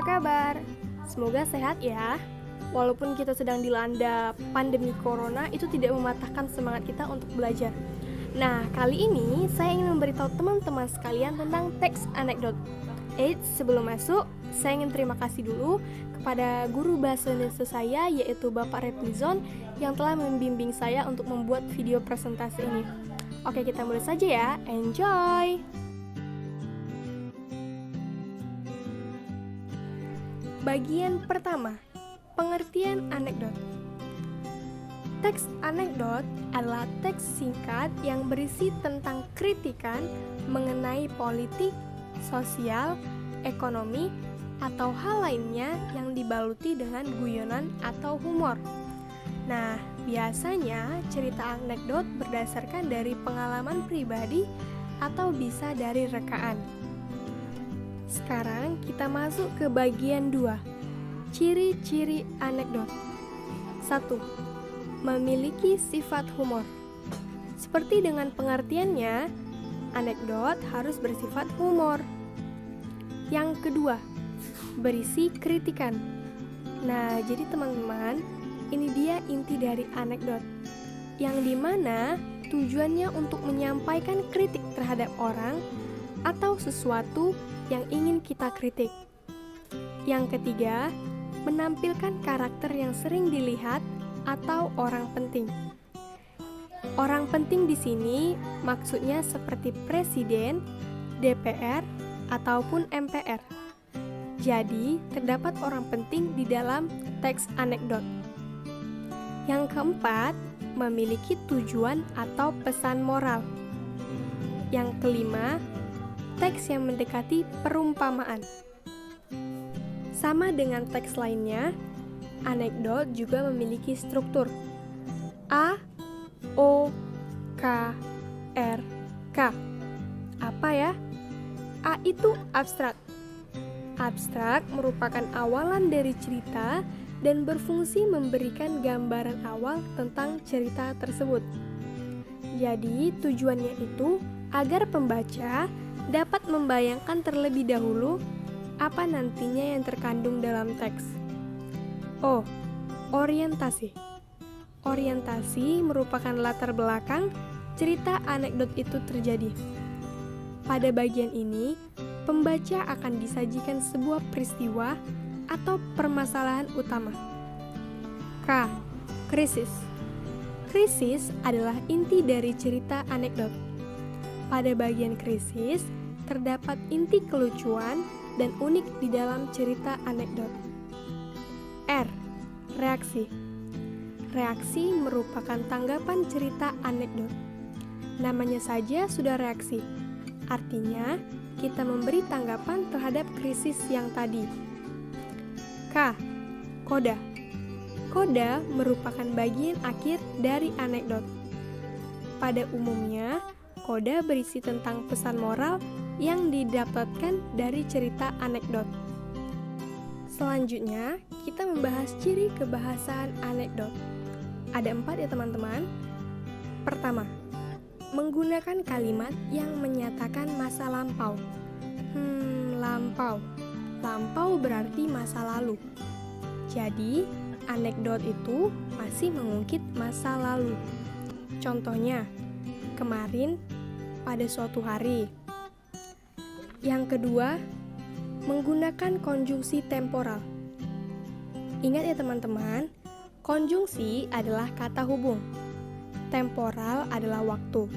kabar? Semoga sehat ya. Walaupun kita sedang dilanda pandemi corona, itu tidak mematahkan semangat kita untuk belajar. Nah, kali ini saya ingin memberitahu teman-teman sekalian tentang teks anekdot. Eits, sebelum masuk, saya ingin terima kasih dulu kepada guru bahasa Indonesia saya, yaitu Bapak Replizon, yang telah membimbing saya untuk membuat video presentasi ini. Oke, kita mulai saja ya. Enjoy! Bagian pertama, pengertian anekdot. Teks anekdot adalah teks singkat yang berisi tentang kritikan mengenai politik, sosial, ekonomi, atau hal lainnya yang dibaluti dengan guyonan atau humor. Nah, biasanya cerita anekdot berdasarkan dari pengalaman pribadi atau bisa dari rekaan. Sekarang kita masuk ke bagian 2. Ciri-ciri anekdot. 1. Memiliki sifat humor. Seperti dengan pengertiannya, anekdot harus bersifat humor. Yang kedua, berisi kritikan. Nah, jadi teman-teman, ini dia inti dari anekdot, yang dimana tujuannya untuk menyampaikan kritik terhadap orang atau sesuatu yang ingin kita kritik. Yang ketiga, menampilkan karakter yang sering dilihat atau orang penting. Orang penting di sini maksudnya seperti presiden, DPR, ataupun MPR. Jadi, terdapat orang penting di dalam teks anekdot. Yang keempat, memiliki tujuan atau pesan moral. Yang kelima, teks yang mendekati perumpamaan. Sama dengan teks lainnya, anekdot juga memiliki struktur A, O, K, R, K. Apa ya? A itu abstrak. Abstrak merupakan awalan dari cerita dan berfungsi memberikan gambaran awal tentang cerita tersebut. Jadi, tujuannya itu agar pembaca dapat membayangkan terlebih dahulu apa nantinya yang terkandung dalam teks. O. Orientasi. Orientasi merupakan latar belakang cerita anekdot itu terjadi. Pada bagian ini, pembaca akan disajikan sebuah peristiwa atau permasalahan utama. K. Krisis. Krisis adalah inti dari cerita anekdot. Pada bagian krisis, terdapat inti kelucuan dan unik di dalam cerita anekdot. R. Reaksi. Reaksi merupakan tanggapan cerita anekdot. Namanya saja sudah reaksi. Artinya, kita memberi tanggapan terhadap krisis yang tadi. K. Koda. Koda merupakan bagian akhir dari anekdot. Pada umumnya, koda berisi tentang pesan moral yang didapatkan dari cerita anekdot. Selanjutnya, kita membahas ciri kebahasaan anekdot. Ada 4 ya teman-teman. Pertama, menggunakan kalimat yang menyatakan masa lampau. Lampau. Lampau berarti masa lalu. Jadi, anekdot itu masih mengungkit masa lalu. Contohnya, kemarin, pada suatu hari. Yang kedua, menggunakan konjungsi temporal. Ingat ya teman-teman, konjungsi adalah kata hubung. Temporal adalah waktu.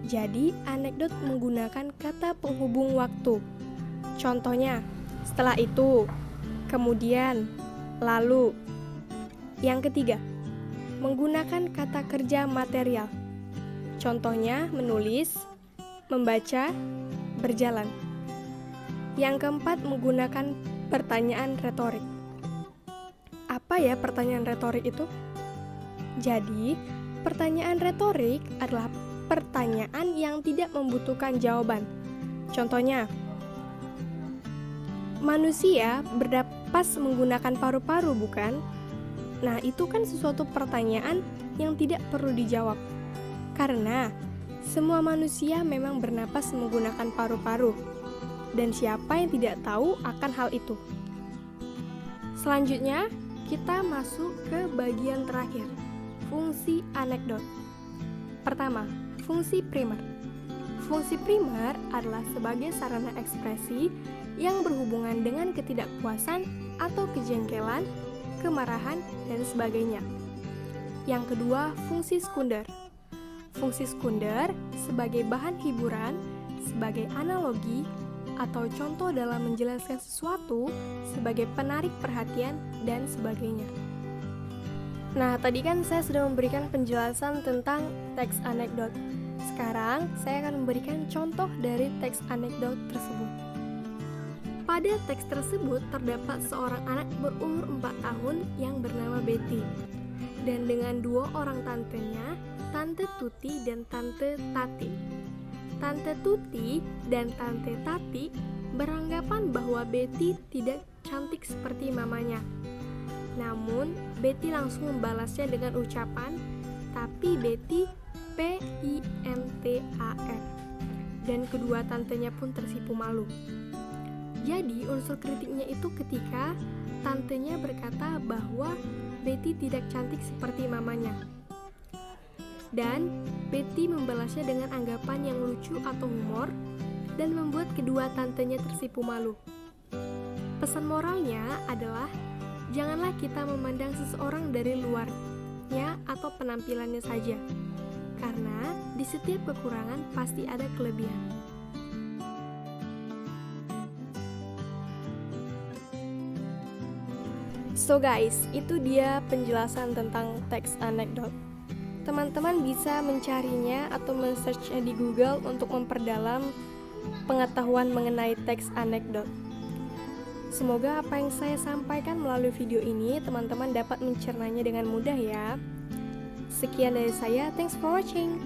Jadi, anekdot menggunakan kata penghubung waktu. Contohnya, setelah itu, kemudian, lalu. Yang ketiga, menggunakan kata kerja material. Contohnya, menulis, membaca, berjalan. Yang keempat, menggunakan pertanyaan retorik. Apa ya pertanyaan retorik itu? Jadi, pertanyaan retorik adalah pertanyaan yang tidak membutuhkan jawaban. Contohnya, manusia bernapas menggunakan paru-paru, bukan? Nah, itu kan sesuatu pertanyaan yang tidak perlu dijawab. Karena semua manusia memang bernapas menggunakan paru-paru. Dan siapa yang tidak tahu akan hal itu? Selanjutnya, kita masuk ke bagian terakhir, fungsi anekdot. Pertama, fungsi primer. Fungsi primer adalah sebagai sarana ekspresi yang berhubungan dengan ketidakpuasan atau kejengkelan, kemarahan, dan sebagainya. Yang kedua, fungsi sekunder. Fungsi sekunder sebagai bahan hiburan, sebagai analogi, atau contoh dalam menjelaskan sesuatu sebagai penarik perhatian dan sebagainya. Nah, tadi kan saya sudah memberikan penjelasan tentang teks anekdot. Sekarang, saya akan memberikan contoh dari teks anekdot tersebut. Pada teks tersebut terdapat seorang anak berumur 4 tahun yang bernama Betty. Dan dengan 2 orang tantenya, Tante Tuti dan Tante Tati. Tante Tuti dan Tante Tati beranggapan bahwa Betty tidak cantik seperti mamanya. Namun, Betty langsung membalasnya dengan ucapan, "Tapi Betty pintar." Dan kedua tantenya pun tersipu malu. Jadi, unsur kritiknya itu ketika tantenya berkata bahwa Betty tidak cantik seperti mamanya. Dan Betty membalasnya dengan anggapan yang lucu atau humor dan membuat kedua tantenya tersipu malu. Pesan moralnya adalah janganlah kita memandang seseorang dari luarnya atau penampilannya saja, karena di setiap kekurangan pasti ada kelebihan. So guys, itu dia penjelasan tentang teks anekdot. Teman-teman bisa mencarinya atau men-searchnya di Google untuk memperdalam pengetahuan mengenai teks anekdot. Semoga apa yang saya sampaikan melalui video ini teman-teman dapat mencernanya dengan mudah ya. Sekian dari saya, thanks for watching.